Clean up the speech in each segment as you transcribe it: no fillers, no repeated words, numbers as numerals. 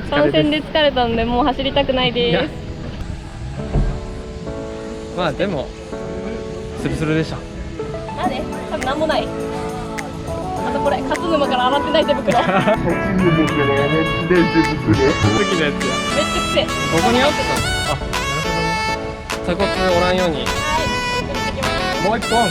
観戦で疲れたのでもう走りたくないです。まあでもスルスルでした。まあね、多分なんもない。あとこれ勝沼から洗ってない手袋。好きなやつや。めっちゃくせえ。ここにあったの。あ、なるほどね。鎖骨おらんように。はい。もう一本。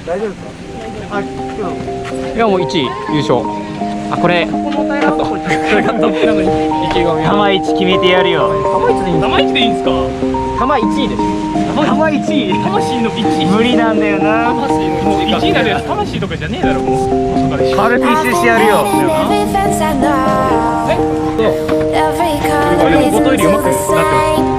大丈夫ですか？あ、いやもう1位優勝。あ、これカット。これカット。なのに意気込み。玉1決めてやるよ。玉1でいいんですか？玉1でいいんですか？玉1位です。玉1位。魂の1位。無理なんだよな。魂の1位だよ。魂とかじゃねえだろもう。軽く一周してやるよ。え？でも5トイレうまくなってます。